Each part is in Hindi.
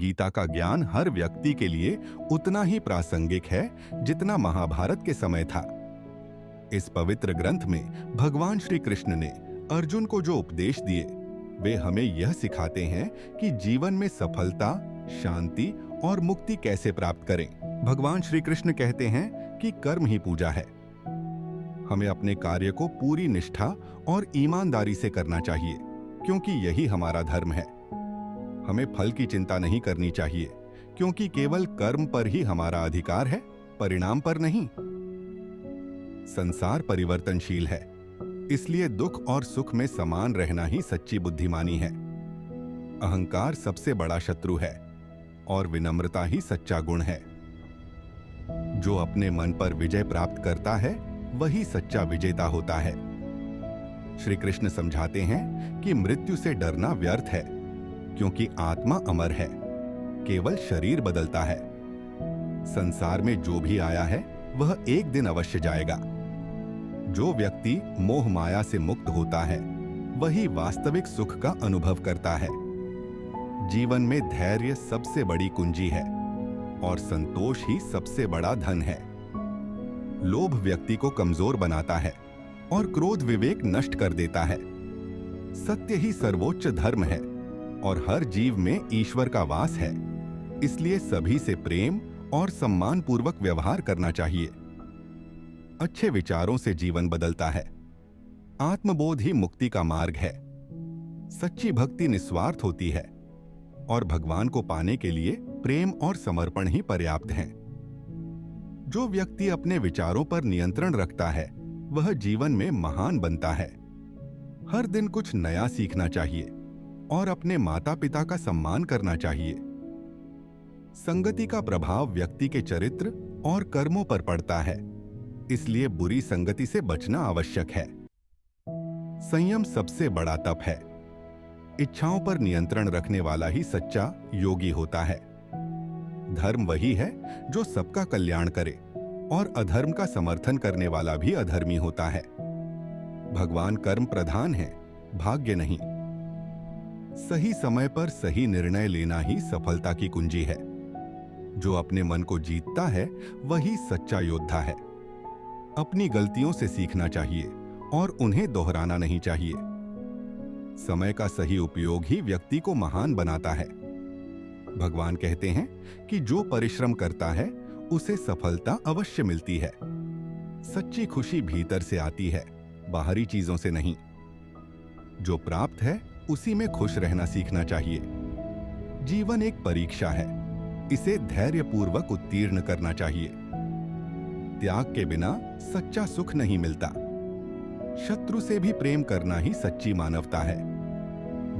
गीता का ज्ञान हर व्यक्ति के लिए उतना ही प्रासंगिक है जितना महाभारत के समय था। इस पवित्र ग्रंथ में भगवान श्री कृष्ण ने अर्जुन को जो उपदेश दिए वे हमें यह सिखाते हैं कि जीवन में सफलता, शांति और मुक्ति कैसे प्राप्त करें। भगवान श्री कृष्ण कहते हैं कि कर्म ही पूजा है। हमें अपने कार्य को पूरी निष्ठा और ईमानदारी से करना चाहिए, क्योंकि यही हमारा धर्म है। हमें फल की चिंता नहीं करनी चाहिए, क्योंकि केवल कर्म पर ही हमारा अधिकार है, परिणाम पर नहीं। संसार परिवर्तनशील है, इसलिए दुख और सुख में समान रहना ही सच्ची बुद्धिमानी है। अहंकार सबसे बड़ा शत्रु है और विनम्रता ही सच्चा गुण है। जो अपने मन पर विजय प्राप्त करता है वही सच्चा विजेता होता है। श्री कृष्ण समझाते हैं कि मृत्यु से डरना व्यर्थ है, क्योंकि आत्मा अमर है, केवल शरीर बदलता है। संसार में जो भी आया है वह एक दिन अवश्य जाएगा। जो व्यक्ति मोह माया से मुक्त होता है वही वास्तविक सुख का अनुभव करता है। जीवन में धैर्य सबसे बड़ी कुंजी है और संतोष ही सबसे बड़ा धन है। लोभ व्यक्ति को कमजोर बनाता है और क्रोध विवेक नष्ट कर देता है। सत्य ही सर्वोच्च धर्म है और हर जीव में ईश्वर का वास है, इसलिए सभी से प्रेम और सम्मान पूर्वक व्यवहार करना चाहिए। अच्छे विचारों से जीवन बदलता है। आत्मबोध ही मुक्ति का मार्ग है। सच्ची भक्ति निस्वार्थ होती है और भगवान को पाने के लिए प्रेम और समर्पण ही पर्याप्त हैं। जो व्यक्ति अपने विचारों पर नियंत्रण रखता है वह जीवन में महान बनता है। हर दिन कुछ नया सीखना चाहिए और अपने माता पिता का सम्मान करना चाहिए। संगति का प्रभाव व्यक्ति के चरित्र और कर्मों पर पड़ता है, इसलिए बुरी संगति से बचना आवश्यक है। संयम सबसे बड़ा तप है। इच्छाओं पर नियंत्रण रखने वाला ही सच्चा योगी होता है। धर्म वही है जो सबका कल्याण करे और अधर्म का समर्थन करने वाला भी अधर्मी होता है। भगवान कर्म प्रधान है, भाग्य नहीं। सही समय पर सही निर्णय लेना ही सफलता की कुंजी है। जो अपने मन को जीतता है वही सच्चा योद्धा है। अपनी गलतियों से सीखना चाहिए और उन्हें दोहराना नहीं चाहिए। समय का सही उपयोग ही व्यक्ति को महान बनाता है। भगवान कहते हैं कि जो परिश्रम करता है उसे सफलता अवश्य मिलती है। सच्ची खुशी भीतर से आती है, बाहरी चीजों से नहीं। जो प्राप्त है उसी में खुश रहना सीखना चाहिए। जीवन एक परीक्षा है, इसे धैर्यपूर्वक उत्तीर्ण करना चाहिए। त्याग के बिना सच्चा सुख नहीं मिलता। शत्रु से भी प्रेम करना ही सच्ची मानवता है।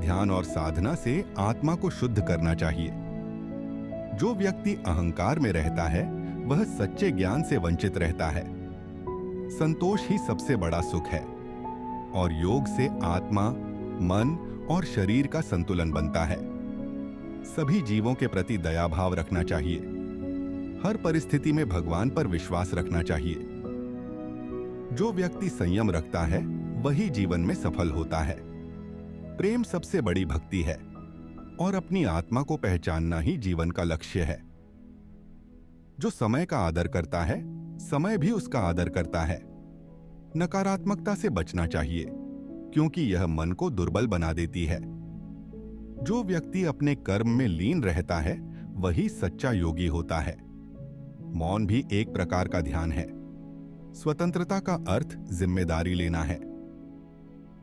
ध्यान और साधना से आत्मा को शुद्ध करना चाहिए। जो व्यक्ति अहंकार में रहता है वह सच्चे ज्ञान से वंचित रहता है। संतोष ही सबसे बड़ा सुख है और योग से आत्मा, मन और शरीर का संतुलन बनता है। सभी जीवों के प्रति दया भाव रखना चाहिए। हर परिस्थिति में भगवान पर विश्वास रखना चाहिए। जो व्यक्ति संयम रखता है वही जीवन में सफल होता है। प्रेम सबसे बड़ी भक्ति है और अपनी आत्मा को पहचानना ही जीवन का लक्ष्य है। जो समय का आदर करता है समय भी उसका आदर करता है। नकारात्मकता से बचना चाहिए, क्योंकि यह मन को दुर्बल बना देती है। जो व्यक्ति अपने कर्म में लीन रहता है वही सच्चा योगी होता है। मौन भी एक प्रकार का ध्यान है। स्वतंत्रता का अर्थ जिम्मेदारी लेना है।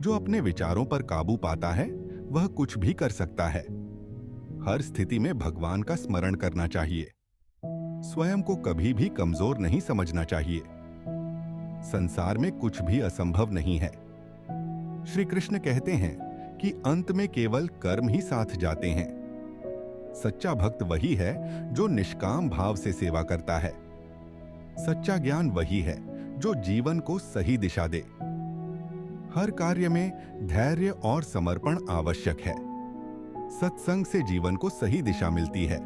जो अपने विचारों पर काबू पाता है वह कुछ भी कर सकता है। हर स्थिति में भगवान का स्मरण करना चाहिए। स्वयं को कभी भी कमजोर नहीं समझना चाहिए। संसार में कुछ भी असंभव नहीं है। श्री कृष्ण कहते हैं कि अंत में केवल कर्म ही साथ जाते हैं। सच्चा भक्त वही है जो निष्काम भाव से सेवा करता है। सच्चा ज्ञान वही है जो जीवन को सही दिशा दे। हर कार्य में धैर्य और समर्पण आवश्यक है। सत्संग से जीवन को सही दिशा मिलती है।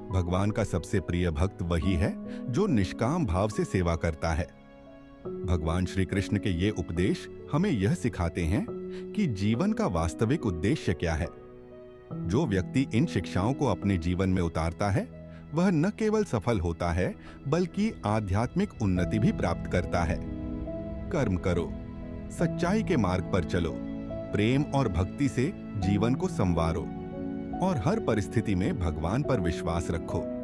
भगवान का सबसे प्रिय भक्त वही है जो निष्काम भाव से सेवा करता है। भगवान श्री कृष्ण के ये उपदेश हमें यह सिखाते हैं कि जीवन का वास्तविक उद्देश्य क्या है। जो व्यक्ति इन शिक्षाओं को अपने जीवन में उतारता है वह न केवल सफल होता है बल्कि आध्यात्मिक उन्नति भी प्राप्त करता है। कर्म करो, सच्चाई के मार्ग पर चलो, प्रेम और भक्ति से जीवन को संवारो और हर परिस्थिति में भगवान पर विश्वास रखो।